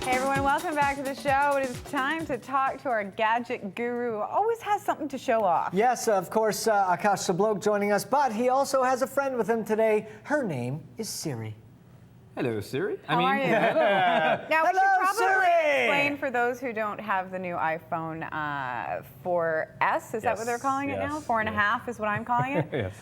Hey everyone, welcome back to the show. It is time to talk to our gadget guru who always has something to show off. Yes, of course, Akash Sablok joining us, but he also has a friend with him today. Her name is Siri. Hello, Siri. How are you? Hello. Now, we should probably Siri! explain for those who don't have the new iPhone 4S. Is that what they're calling it now? 4.5 is what I'm calling it? Yes.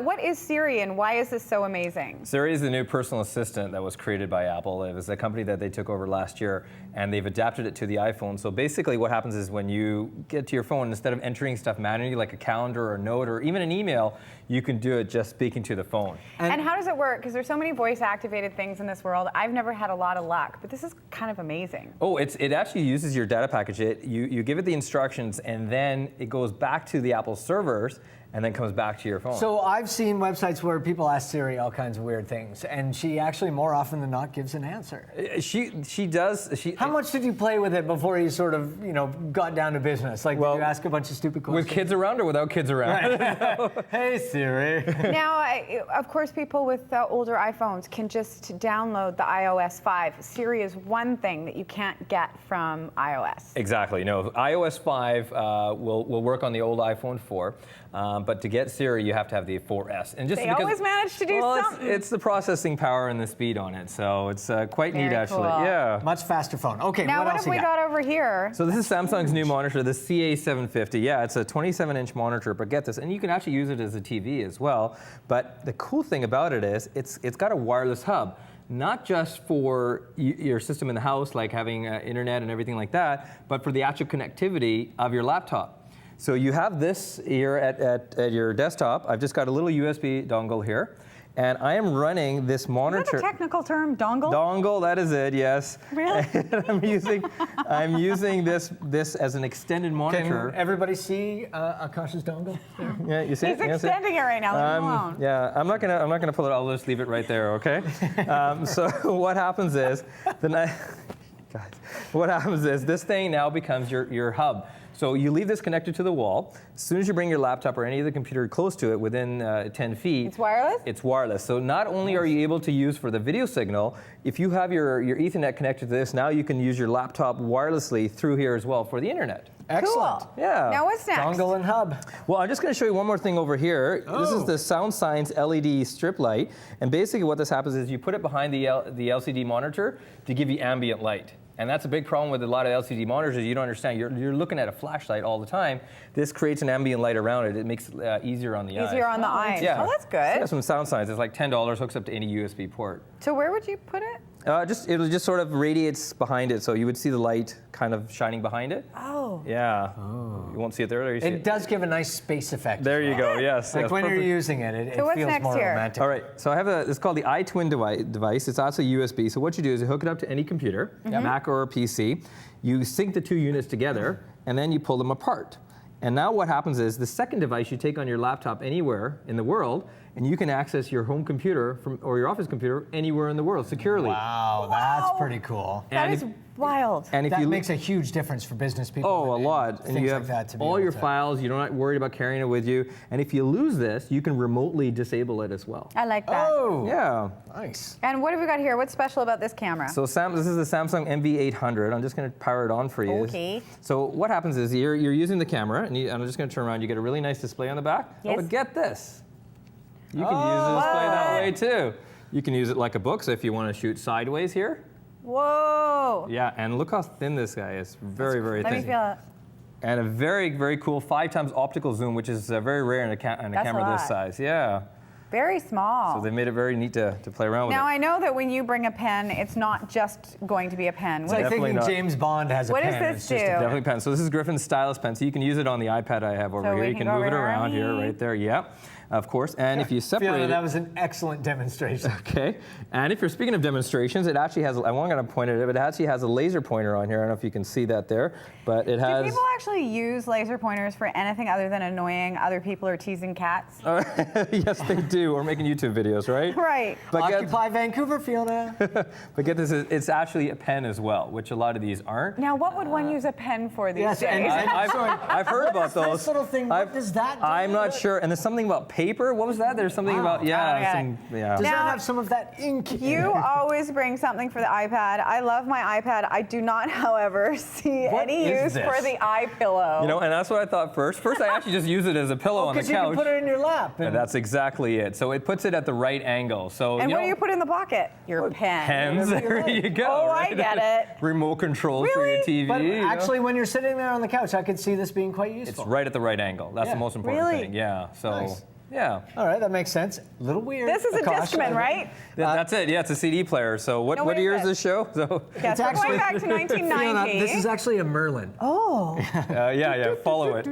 What is Siri and why is this so amazing? Siri is the new personal assistant that was created by Apple. It was a company that they took over last year, and they've adapted it to the iPhone. So basically what happens is when you get to your phone, instead of entering stuff manually, like a calendar or a note or even an email, you can do it just speaking to the phone. And how does it work? Because there's so many voice-activated things in this world. I've never had a lot of luck, but this is kind of amazing. Oh, it actually uses your data package. You give it the instructions, and then it goes back to the Apple servers, and then comes back to your phone. So I've seen websites where people ask Siri all kinds of weird things, and she actually more often than not gives an answer. She does. How much did you play with it before you sort of, got down to business? Like, did you ask a bunch of stupid questions? With kids around or without kids around? Right. Hey, Siri. Now, of course, people with older iPhones can just download the iOS 5. Siri is one thing that you can't get from iOS. Exactly. No, iOS 5 will work on the old iPhone 4. But to get Siri, you have to have the 4S. And just they always manage to do something. It's the processing power and the speed on it, so it's quite neat, actually. Cool. Yeah. Much faster phone. Okay, now, what else have we got over here? So this is Samsung's new monitor, the CA750. Yeah, it's a 27-inch monitor, but get this, and you can actually use it as a TV as well. But the cool thing about it is it's got a wireless hub. Not just for your system in the house, like having internet and everything like that, but for the actual connectivity of your laptop. So you have this here at your desktop. I've just got a little USB dongle here, and I am running this monitor. Is that a technical term, dongle? Dongle, that is it, yes. Really? And I'm using this as an extended monitor. Can everybody see Akash's dongle? Yeah, you see? He's extending it right now. Leave him alone. Yeah, I'm not gonna pull it. I'll just leave it right there, okay? So what happens is what happens is this thing now becomes your hub. So you leave this connected to the wall. As soon as you bring your laptop or any other computer close to it within 10 feet. It's wireless? It's wireless. So not only are you able to use for the video signal, if you have your Ethernet connected to this, now you can use your laptop wirelessly through here as well for the internet. Excellent. Cool. Yeah. Now what's next? Dongle and hub. Well, I'm just going to show you one more thing over here. Oh. This is the Sound Signs LED strip light. And basically what this happens is you put it behind the LCD monitor to give you ambient light. And that's a big problem with a lot of LCD monitors is you don't understand. You're looking at a flashlight all the time. This creates an ambient light around it. It makes it easier on the eyes. Easier on the eyes. Yeah. Oh, that's good. So some Sound Signs. It's like $10, hooks up to any USB port. So where would you put it? It'll just sort of radiates behind it, so you would see the light kind of shining behind it. Oh. Yeah. Oh. You won't see it there. You see it does give a nice space effect. There you go. Yes. Like yes, when perfect. you're using it, it what's feels next more here? romantic. All right. So I have it's called the iTwin device. It's also USB. So what you do is you hook it up to any computer, Mac or PC. You sync the two units together, and then you pull them apart. And now what happens is the second device you take on your laptop anywhere in the world, and you can access your home computer or your office computer anywhere in the world securely. Wow, that's pretty cool. That is wild. And if that you makes a huge difference for business people. Oh, a lot. And you have like that to be all your to... files. You're not worried about carrying it with you. And if you lose this, you can remotely disable it as well. I like that. Oh, Yeah. nice. And what have we got here? What's special about this camera? So this is the Samsung MV800. I'm just going to power it on for you. Okay. So what happens is you're using the camera, and I'm just going to turn around. You get a really nice display on the back. Yes. But get this. You can use the display that way too. You can use it like a book, so if you want to shoot sideways here. Whoa. Yeah, and look how thin this guy is. Very, very thin. Let me feel it. And a very, very cool 5x optical zoom, which is very rare in a camera this size. Yeah. Very small. So they made it very neat to play around with Now it. I know that when you bring a pen, it's not just going to be a pen. It's like Definitely thinking not. James Bond has a What pen. does this It's just do? Definitely pen. So this is Griffin's stylus pen. So you can use it on the iPad I have over So here. we You can can go move it around around here, right there. Yeah, of course. And if you separate Fiona, it, that was an excellent demonstration. okay. And if you're speaking of demonstrations, it actually has. I'm not going to point at it, but it actually has a laser pointer on here. I don't know if you can see that there, but it has. Do people actually use laser pointers for anything other than annoying other people or teasing cats? Yes, they do. Or making YouTube videos, right? Right. But Occupy Vancouver, Fiona. but get this, it's actually a pen as well, which a lot of these aren't. Now, what would one use a pen for these Yes, days? and I've heard about those. This little thing, what does that do? I'm not sure. And there's something about paper. What was that? There's something about Does Does Now- that have some of that ink? in You it? always bring something for the iPad. I love my iPad. I do not, however, see What any is use this? for the iPillow. You know, and that's what I thought first. First, I actually just use it as a pillow on the Because you couch. can put it in your lap. And that's exactly it. So it puts it at the right angle. So and you what know, do you put in the pocket? Your pen. pens. There you go. Oh, I right? get it. Remote controls for your Really? TV. But you know? actually, when you're sitting there on the couch, I could see this being quite useful. it's right at the right angle. That's Yeah. the most important Really? thing. Yeah. So Nice. yeah. All right, that makes sense. A little weird. This is a Akash. Discman, right? That's it. Yeah, it's a CD player. So what No, what what year is is this show? So Yes, we're actually- going back to 1990. Fiona, this is actually a Merlin. Oh. yeah, follow it.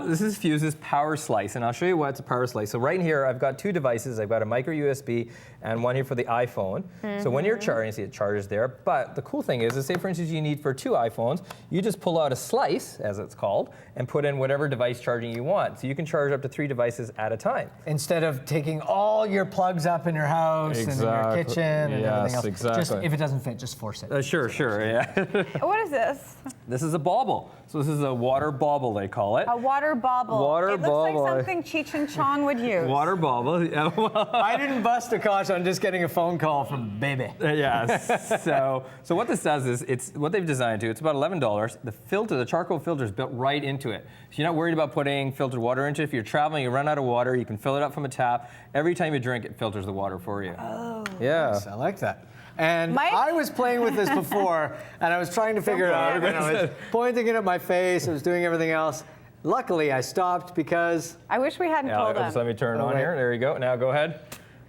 This is Fuse's power slice, and I'll show you why it's a power slice. So right here, I've got two devices. I've got a micro USB and one here for the iPhone. So when you're charging, you see it charges there. But the cool thing is, say for instance you need for 2 iPhones, you just pull out a slice, as it's called, and put in whatever device charging you want. So you can charge up to 3 devices at a time. Instead of taking all your plugs up in your house and in your Exactly. kitchen and Yes, everything else. Just exactly. if it doesn't fit, just force it. Sure, yeah. What is this? This is a bauble. So this is a water bauble, they call it. A water bauble. Water it looks bauble. like something Cheech and Chong would use. Water bauble. Yeah, well, I didn't bust Akash on just getting a phone call from baby. yes. So what this does is, it's what they've designed to. It's about $11. The filter, the charcoal filter, is built right into it. So you're not worried about putting filtered water into it. If you're traveling, you run out of water, you can fill it up from a tap. Every time you drink, it filters the water for you. Oh. Yeah. I like that. And Mike? I was playing with this before, and I was trying to figure it out. And I was pointing it at my face. I was doing everything else. Luckily, I stopped because I wish we hadn't Yeah, told just them. let me turn it Oh, on wait. here. There you go. Now go ahead.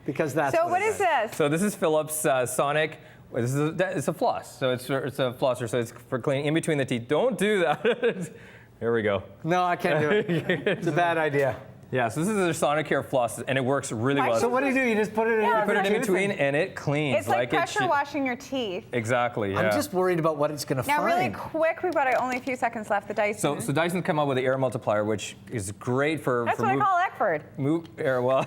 that's So what it is this? So this is Philips Sonic. It's a floss. So it's a flosser. So it's for cleaning in between the teeth. Don't do that. Here we go. No, I can't do it. It's a bad idea. Yeah, so this is a Sonic Care floss, and it works really well. So what do? You just put it in Yeah, your Put it in Okay. between, and it cleans. It's like it pressure should- washing your teeth. Exactly, yeah. I'm just worried about what it's going to Now, find. really quick, we've got only a few seconds left. The Dyson. So Dyson come out with the air multiplier, which is great for That's for what I move- call Eckford. Move air, well,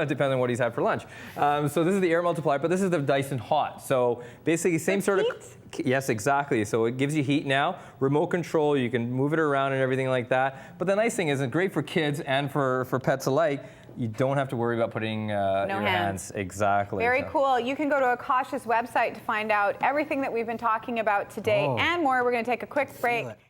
depending on what he's had for lunch. So this is the air multiplier, but this is the Dyson Hot. So basically, same With sort heat? of. Yes, exactly. So it gives you heat now, remote control. You can move it around and everything like that. But the nice thing is, it's great for kids and for pets alike. You don't have to worry about putting your hands. Exactly. Very So- cool. You can go to Akash's website to find out everything that we've been talking about today Oh. and more. We're going to take a quick break.